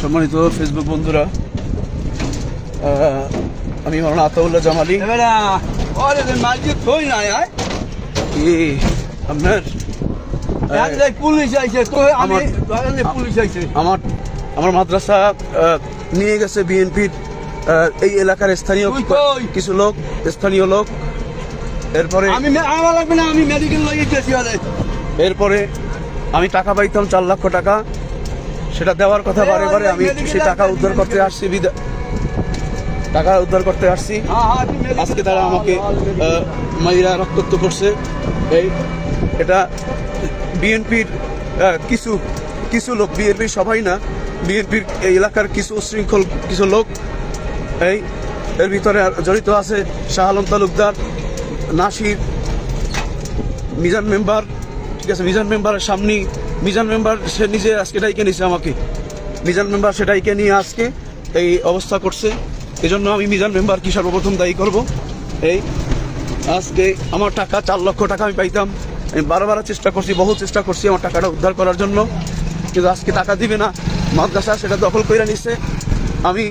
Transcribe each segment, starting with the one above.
সম্মানিত ফেসবুক বন্ধুরা, আমি মাওলানা আতাউল্লাহ জামালি। আপনার পুলিশ আইছে, পুলিশ আইছে। আমার মাদ্রাসা নিয়ে গেছে বিএনপির এই এলাকার স্থানীয় কিছু লোক, স্থানীয় লোক। এরপরে আমি মেডিকেল লাগিয়েছি। এরপরে আমি টাকা পাইতাম 4 লক্ষ টাকা, সেটা দেওয়ার কথা বারে বারে। আমি সেই টাকা উদ্ধার করতে আসছি, আজকে তারা আমাকে মাইরা রক্তাক্ত করছে। এটা বিএনপির কিছু লোক, বিএনপির সবাই না, বিএনপির এই এলাকার কিছু উশৃঙ্খল কিছু লোক। এর ভিতরে জড়িত আছে শাহ আলম তালুকদার, নাসির, মিজান মেম্বার। ঠিক আছে, মিজান মেম্বারের সামনে, মিজান মেম্বার সে নিজে আজকে ডাইকে নিছে আমাকে। মিজান মেম্বার সেটাইকে নিয়ে আজকে এই অবস্থা করছে। এই জন্য আমি মিজান মেম্বারকে সর্বপ্রথম দায়ী করব। আজকে আমার টাকা 4 লক্ষ টাকা আমি পাইতাম। আমি বারবার চেষ্টা করছি, বহু চেষ্টা করছি আমার টাকাটা উদ্ধার করার জন্য, কিন্তু আজকে টাকা দিবে না। মাদ্রাসা সেটা দখল করে নিচ্ছে। আমি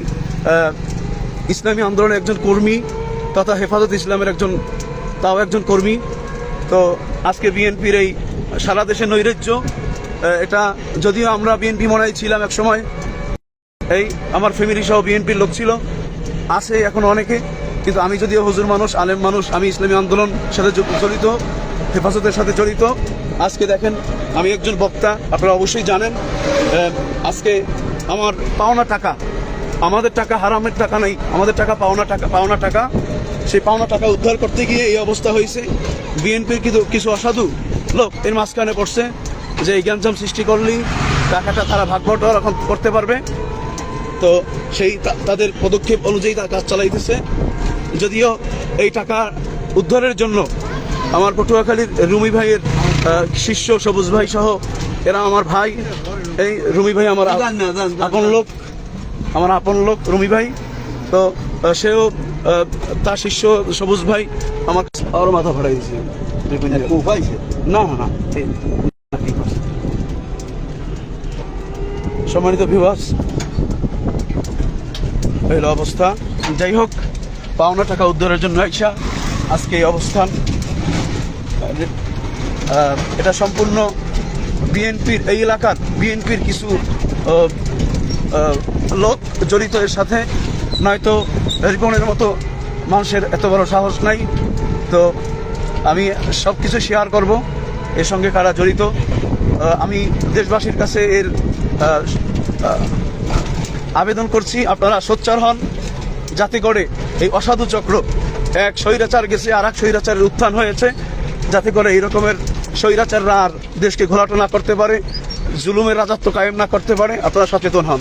ইসলামী আন্দোলনের একজন কর্মী তথা হেফাজত ইসলামের একজন কর্মী। তো আজকে বিএনপির এই সারা দেশে নৈরাজ্য, এটা যদিও আমরা বিএনপি মনাই ছিলাম এক সময়, আমার ফ্যামিলি সহ বিএনপির লোক ছিল, আছে এখন অনেকে, কিন্তু আমি যদিও হুজুর মানুষ, আলেম মানুষ, আমি ইসলামী আন্দোলন সাথে জড়িত, হেফাজতের সাথে জড়িত। আজকে দেখেন আমি একজন বক্তা, আপনারা অবশ্যই জানেন। আজকে আমার পাওনা টাকা, আমাদের টাকা হারামের টাকা নাই, আমাদের টাকা পাওনা টাকা, সেই পাওনা টাকা উদ্ধার করতে গিয়ে এই অবস্থা হয়েছে। বিএনপির কিছু অসাধু লোক এর মাঝখানে পড়ছে যে এই গ্যাঞ্জাম সৃষ্টি করলেই টাকাটা তারা ভাগ বটোয়ারা এখন করতে পারবে। তো সেই তাদের পদক্ষেপ অনুযায়ী তার কাজ চালাইতেছে। যদিও এই টাকা উদ্ধারের জন্য আমার পটুয়াখালীর রুমি ভাইয়ের শিষ্য সবুজ ভাই সহ এরা আমার ভাই। এই রুমি ভাই আমার আপন লোক রুমি ভাই। তো সেও তার শিষ্য সবুজ ভাই আমার আরো মাথা ফাটাই দিয়েছে। না, সম্মানিত ভিউয়ার্স, হইল অবস্থা। যাই হোক, পাওনা টাকা উদ্ধারের জন্য আজকে এই অবস্থান। এটা সম্পূর্ণ বিএনপির, এই এলাকার বিএনপির কিছু লোক জড়িত এর সাথে, নয়তো রিপনের মতো মানুষের এত বড় সাহস নাই। তো আমি সব কিছু শেয়ার করব, এর সঙ্গে কারা জড়িত। আমি দেশবাসীর কাছে এর আবেদন করছি, আপনারা সোচ্চার হন, যাতে করে এই অসাধু চক্র, এক স্বৈরাচার গেছে আর এক স্বৈরাচারের উত্থান হয়েছে, যাতে করে এই রকমের স্বৈরাচাররা আর দেশকে ঘোলাটো না করতে পারে, জুলুমের রাজত্ব কায়েম না করতে পারে। আপনারা সচেতন হন।